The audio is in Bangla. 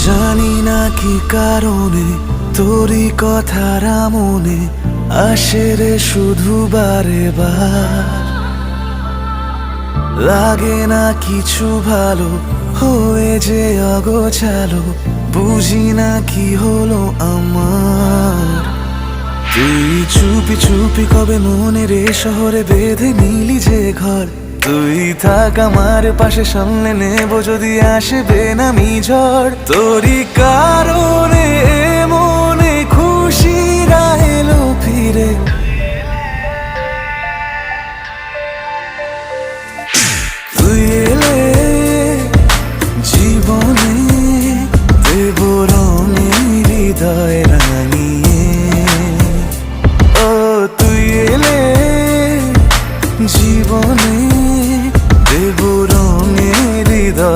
জানি না কি কারণে তোরই কথারা মনে আসে রে শুধু বারে বার। লাগে না কিছু ভালো হয়ে যে অগোছালো, বুঝি না কি হলো আমার। তুই চুপি চুপি কবে মনের এ শহরে বেঁধে নিলি যে ঘর, তুই থাক আমার পাশে, সামনে নেব যদি আসে বেনামি ঝড়। তোরই কারণে মনে খুশিরা এলো ফিরে,